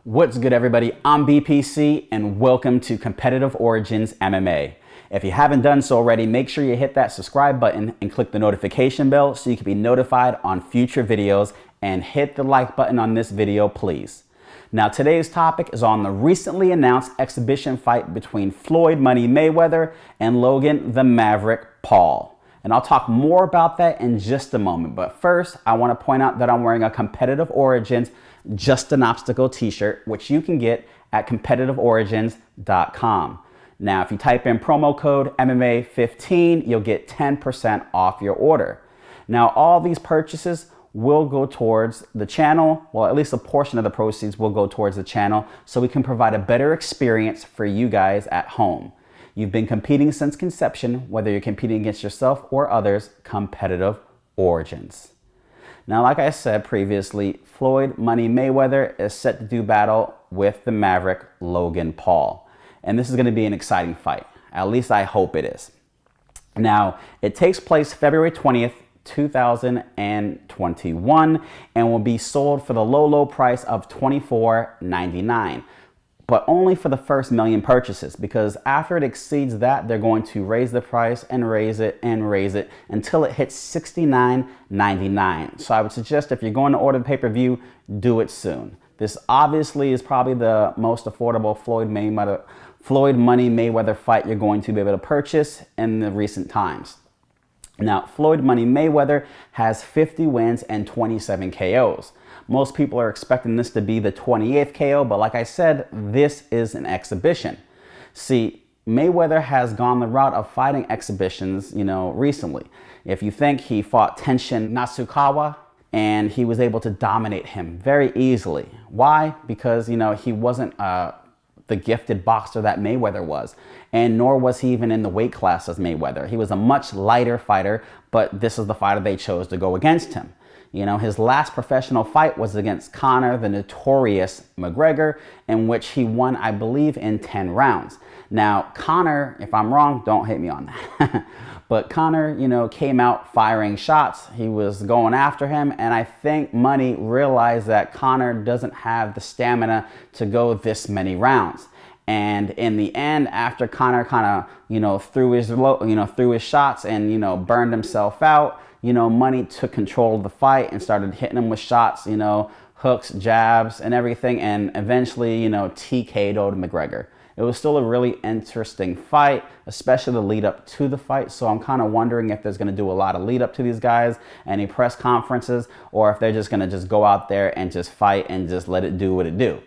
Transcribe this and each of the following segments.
What's good, everybody? I'm BPC and welcome to Competitive Origins MMA. If you haven't done so already, make sure you hit that subscribe button and click the notification bell so you can be notified on future videos, and hit the like button on this video, please. Now, today's topic is on the recently announced exhibition fight between Floyd Money Mayweather and Logan the Maverick Paul. And I'll talk more about that in just a moment. But first, I want to point out that I'm wearing a Competitive Origins Just an Obstacle t-shirt, which you can get at competitiveorigins.com. Now, if you type in promo code MMA15, you'll get 10% off your order. Now, all these purchases will go towards the channel. Well, at least a portion of the proceeds will go towards the channel so we can provide a better experience for you guys at home. You've been competing since conception, whether you're competing against yourself or others. Competitive Origins. Now, like I said previously, Floyd Money Mayweather is set to do battle with the Maverick Logan Paul. And this is going to be an exciting fight. At least I hope it is. Now, it takes place February 20th, 2021, and will be sold for the low price of $24.99. But only for the first million purchases, because after it exceeds that, they're going to raise the price and raise it and raise it until it hits $69.99. So I would suggest if you're going to order the pay-per-view, do it soon. This obviously is probably the most affordable Floyd Money Mayweather fight you're going to be able to purchase in the recent times. Now, Floyd Money Mayweather has 50 wins and 27 KOs. Most people are expecting this to be the 28th KO, but like I said, this is an exhibition. See, Mayweather has gone the route of fighting exhibitions, recently. If you think, he fought Tenshin Nasukawa, and he was able to dominate him very easily. Why? Because, he wasn't the gifted boxer that Mayweather was, and nor was he even in the weight class as Mayweather. He was a much lighter fighter, but this is the fighter they chose to go against him. His last professional fight was against Conor, the notorious McGregor, in which he won, I believe, in 10 rounds. Now, Conor, if I'm wrong, don't hit me on that. But Conor, came out firing shots. He was going after him, and I think Money realized that Conor doesn't have the stamina to go this many rounds. And in the end, after Conor kind of, threw his shots and, burned himself out, Money took control of the fight and started hitting him with shots, hooks, jabs, and everything, and eventually, TK'd McGregor. It was still a really interesting fight, especially the lead up to the fight. So I'm kind of wondering if there's going to do a lot of lead up to these guys, any press conferences, or if they're just going to just go out there and just fight and just let it do what it do.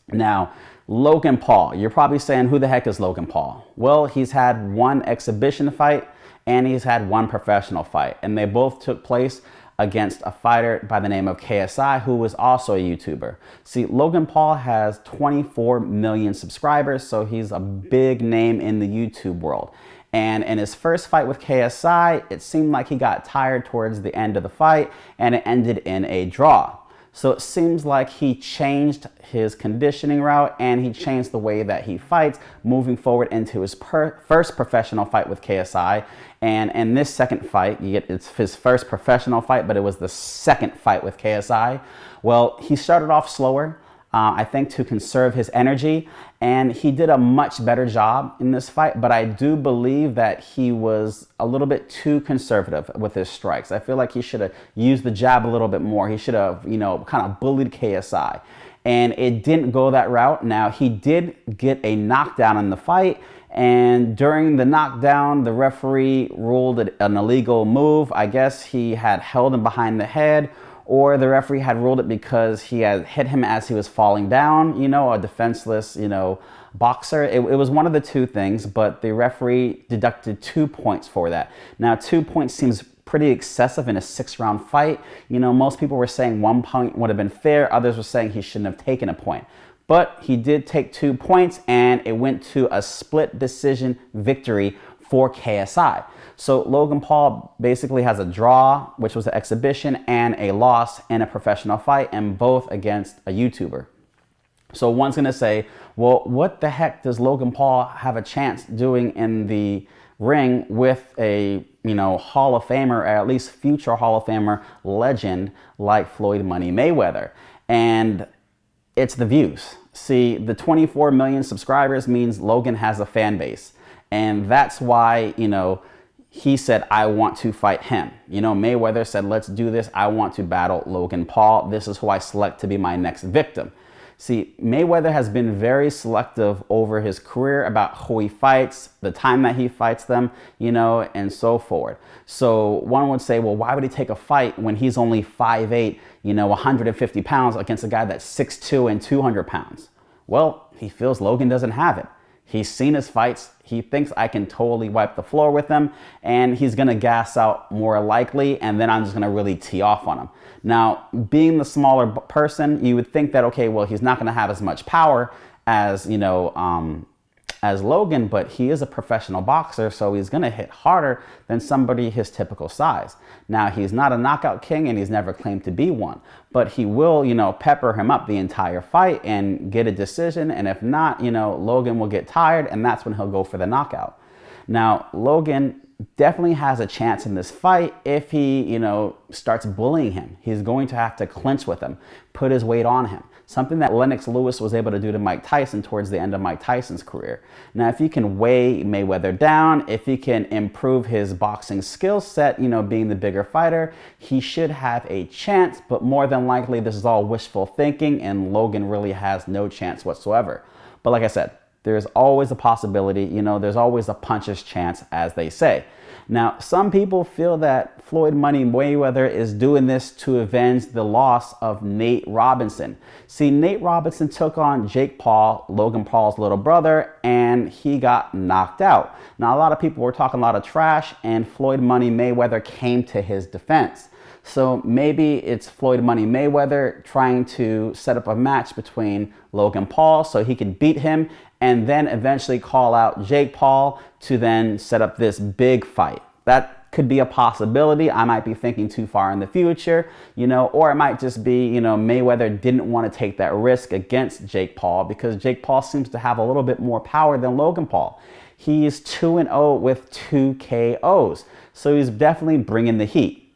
Now, Logan Paul, you're probably saying, who the heck is Logan Paul? Well, he's had one exhibition fight and he's had one professional fight, and they both took place against a fighter by the name of KSI, who was also a YouTuber. See, Logan Paul has 24 million subscribers, so he's a big name in the YouTube world. And in his first fight with KSI, it seemed like he got tired towards the end of the fight, and it ended in a draw. So it seems like he changed his conditioning route and he changed the way that he fights, moving forward into his first professional fight with KSI. And in this second fight, it's his first professional fight, but it was the second fight with KSI. Well, he started off slower, I think, to conserve his energy, and he did a much better job in this fight. But I do believe that he was a little bit too conservative with his strikes. I feel like he should have used the jab a little bit more. He should have, kind of bullied KSI. And it didn't go that route. Now, he did get a knockdown in the fight, and during the knockdown, the referee ruled it an illegal move. I guess he had held him behind the head, or the referee had ruled it because he had hit him as he was falling down, a defenseless, boxer. It was one of the two things, but the referee deducted 2 points for that. Now, 2 points seems pretty excessive in a 6-round fight. Most people were saying 1 point would have been fair. Others were saying he shouldn't have taken a point. But he did take 2 points, and it went to a split decision victory for KSI. So Logan Paul basically has a draw, which was an exhibition, and a loss in a professional fight, and both against a YouTuber. So one's going to say, well, what the heck does Logan Paul have a chance doing in the ring with a, Hall of Famer, or at least future Hall of Famer legend like Floyd Money Mayweather? And It's the views. See, the 24 million subscribers means Logan has a fan base. And that's why, he said, I want to fight him. Mayweather said, let's do this. I want to battle Logan Paul. This is who I select to be my next victim. See, Mayweather has been very selective over his career about who he fights, the time that he fights them, and so forth. So one would say, well, why would he take a fight when he's only 5'8", 150 pounds against a guy that's 6'2" and 200 pounds? Well, he feels Logan doesn't have it. He's seen his fights. He thinks I can totally wipe the floor with him, and he's going to gas out more likely, and then I'm just going to really tee off on him. Now, being the smaller person, you would think that, okay, well, he's not going to have as much power as, as Logan, but he is a professional boxer, so he's going to hit harder than somebody his typical size. Now, he's not a knockout king, and he's never claimed to be one, but he will, pepper him up the entire fight and get a decision, and if not, Logan will get tired, and that's when he'll go for the knockout. Now, Logan definitely has a chance in this fight if he, starts bullying him. He's going to have to clinch with him, put his weight on him. Something that Lennox Lewis was able to do to Mike Tyson towards the end of Mike Tyson's career. Now, if he can weigh Mayweather down, if he can improve his boxing skill set, being the bigger fighter, he should have a chance, but more than likely, this is all wishful thinking, and Logan really has no chance whatsoever. But like I said, there's always a possibility, there's always a puncher's chance, as they say. Now, some people feel that Floyd Money Mayweather is doing this to avenge the loss of Nate Robinson. See, Nate Robinson took on Jake Paul, Logan Paul's little brother, and he got knocked out. Now, a lot of people were talking a lot of trash, and Floyd Money Mayweather came to his defense. So maybe it's Floyd Money Mayweather trying to set up a match between Logan Paul so he can beat him and then eventually call out Jake Paul to then set up this big fight. That could be a possibility. I might be thinking too far in the future, or it might just be, Mayweather didn't want to take that risk against Jake Paul because Jake Paul seems to have a little bit more power than Logan Paul. He's 2-0 with 2 KOs. So he's definitely bringing the heat.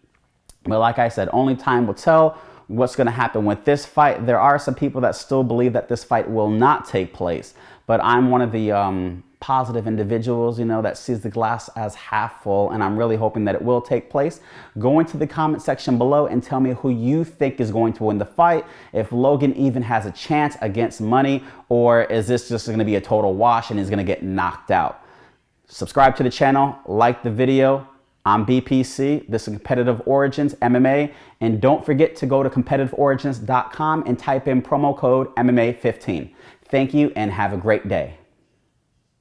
But like I said, only time will tell what's going to happen with this fight. There are some people that still believe that this fight will not take place. But I'm one of the positive individuals, that sees the glass as half full. And I'm really hoping that it will take place. Go into the comment section below and tell me who you think is going to win the fight. If Logan even has a chance against Money, or is this just going to be a total wash and he's going to get knocked out? Subscribe to the channel, like the video. I'm BPC, this is Competitive Origins MMA, and don't forget to go to competitiveorigins.com and type in promo code MMA15. Thank you and have a great day.